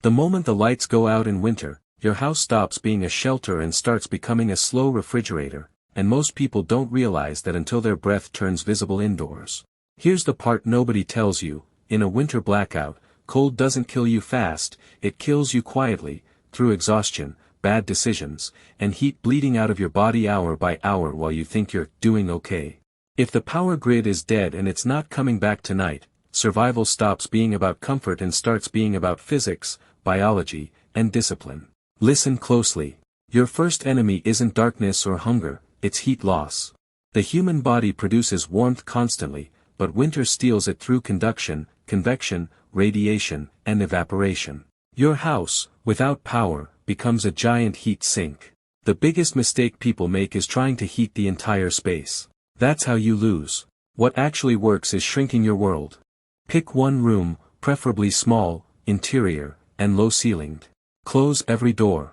The moment the lights go out in winter, your house stops being a shelter and starts becoming a slow refrigerator, and most people don't realize that until their breath turns visible indoors. Here's the part nobody tells you: in a winter blackout, cold doesn't kill you fast, it kills you quietly, through exhaustion, bad decisions, and heat bleeding out of your body hour by hour while you think you're doing okay. If the power grid is dead and it's not coming back tonight, survival stops being about comfort and starts being about physics, biology, and discipline. Listen closely. Your first enemy isn't darkness or hunger, it's heat loss. The human body produces warmth constantly, but winter steals it through conduction, convection, radiation, and evaporation. Your house, without power, becomes a giant heat sink. The biggest mistake people make is trying to heat the entire space. That's how you lose. What actually works is shrinking your world. Pick one room, preferably small, interior, and low-ceilinged. Close every door.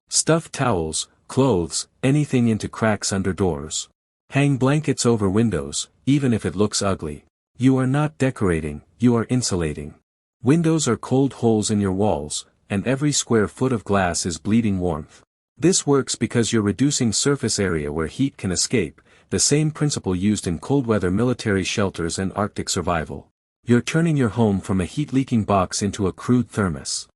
Stuff towels, clothes, anything into cracks under doors. Hang blankets over windows, even if it looks ugly. You are not decorating, you are insulating. Windows are cold holes in your walls, and every square foot of glass is bleeding warmth. This works because you're reducing surface area where heat can escape, the same principle used in cold-weather military shelters and Arctic survival. You're turning your home from a heat-leaking box into a crude thermos.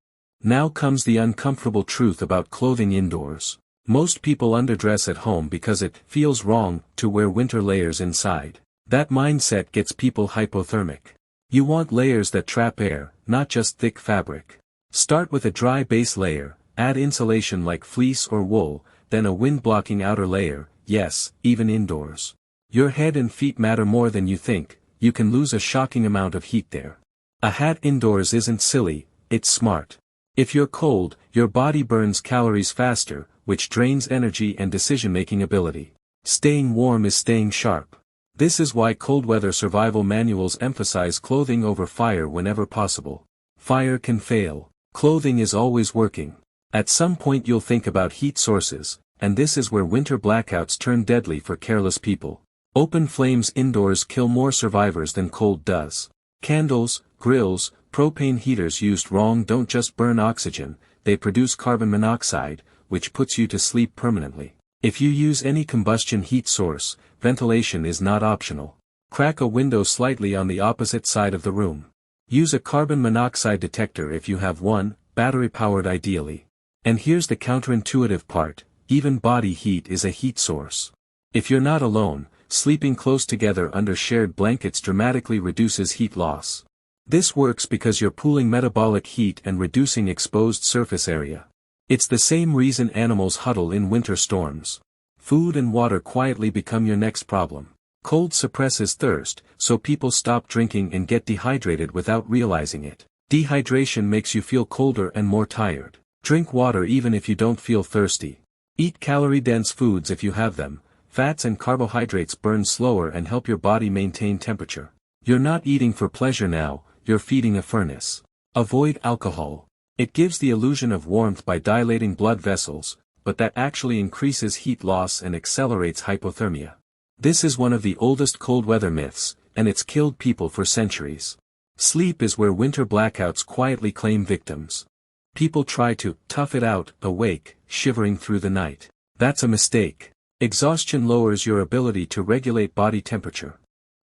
Now comes the uncomfortable truth about clothing indoors. Most people underdress at home because it feels wrong to wear winter layers inside. That mindset gets people hypothermic. You want layers that trap air, not just thick fabric. Start with a dry base layer, add insulation like fleece or wool, then a wind-blocking outer layer, yes, even indoors. Your head and feet matter more than you think, you can lose a shocking amount of heat there. A hat indoors isn't silly, it's smart. If you're cold, your body burns calories faster, which drains energy and decision-making ability. Staying warm is staying sharp. This is why cold weather survival manuals emphasize clothing over fire whenever possible. Fire can fail. Clothing is always working. At some point you'll think about heat sources, and this is where winter blackouts turn deadly for careless people. Open flames indoors kill more survivors than cold does. Candles, grills, propane heaters used wrong don't just burn oxygen, they produce carbon monoxide, which puts you to sleep permanently. If you use any combustion heat source, ventilation is not optional. Crack a window slightly on the opposite side of the room. Use a carbon monoxide detector if you have one, battery-powered ideally. And here's the counterintuitive part: even body heat is a heat source. If you're not alone, sleeping close together under shared blankets dramatically reduces heat loss. This works because you're pooling metabolic heat and reducing exposed surface area. It's the same reason animals huddle in winter storms. Food and water quietly become your next problem. Cold suppresses thirst, so people stop drinking and get dehydrated without realizing it. Dehydration makes you feel colder and more tired. Drink water even if you don't feel thirsty. Eat calorie-dense foods if you have them. Fats and carbohydrates burn slower and help your body maintain temperature. You're not eating for pleasure now, you're feeding a furnace. Avoid alcohol. It gives the illusion of warmth by dilating blood vessels, but that actually increases heat loss and accelerates hypothermia. This is one of the oldest cold weather myths, and it's killed people for centuries. Sleep is where winter blackouts quietly claim victims. People try to tough it out, awake, shivering through the night. That's a mistake. Exhaustion lowers your ability to regulate body temperature.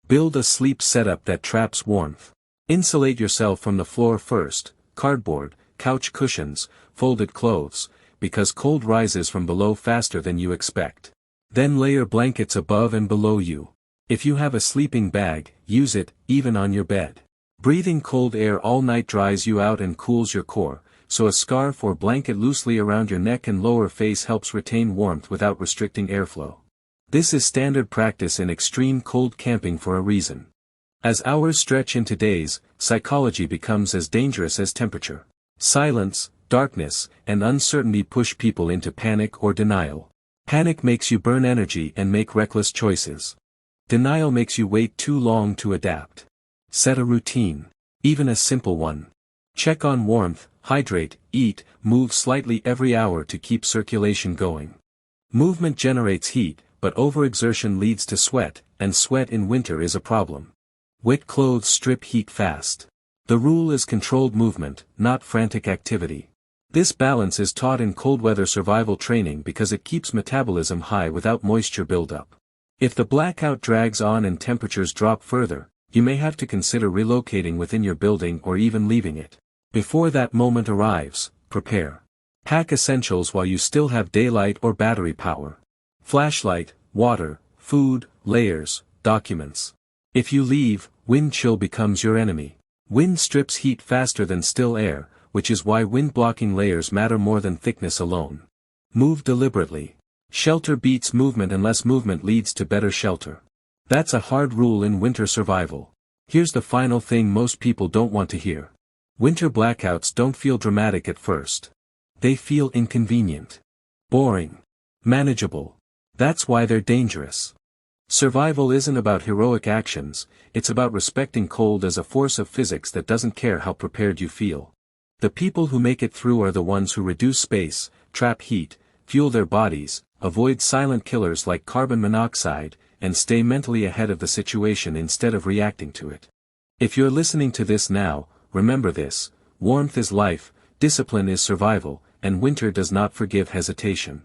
Build a sleep setup that traps warmth. Insulate yourself from the floor first: cardboard, couch cushions, folded clothes, because cold rises from below faster than you expect. Then layer blankets above and below you. If you have a sleeping bag, use it, even on your bed. Breathing cold air all night dries you out and cools your core, so a scarf or blanket loosely around your neck and lower face helps retain warmth without restricting airflow. This is standard practice in extreme cold camping for a reason. As hours stretch into days, psychology becomes as dangerous as temperature. Silence, darkness, and uncertainty push people into panic or denial. Panic makes you burn energy and make reckless choices. Denial makes you wait too long to adapt. Set a routine. Even a simple one. Check on warmth, hydrate, eat, move slightly every hour to keep circulation going. Movement generates heat, but overexertion leads to sweat, and sweat in winter is a problem. Wet clothes strip heat fast. The rule is controlled movement, not frantic activity. This balance is taught in cold weather survival training because it keeps metabolism high without moisture buildup. If the blackout drags on and temperatures drop further, you may have to consider relocating within your building or even leaving it. Before that moment arrives, prepare. Pack essentials while you still have daylight or battery power. Flashlight, water, food, layers, documents. If you leave, wind chill becomes your enemy. Wind strips heat faster than still air, which is why wind-blocking layers matter more than thickness alone. Move deliberately. Shelter beats movement unless movement leads to better shelter. That's a hard rule in winter survival. Here's the final thing most people don't want to hear. Winter blackouts don't feel dramatic at first. They feel inconvenient. Boring. Manageable. That's why they're dangerous. Survival isn't about heroic actions, it's about respecting cold as a force of physics that doesn't care how prepared you feel. The people who make it through are the ones who reduce space, trap heat, fuel their bodies, avoid silent killers like carbon monoxide, and stay mentally ahead of the situation instead of reacting to it. If you're listening to this now, remember this: warmth is life, discipline is survival, and winter does not forgive hesitation.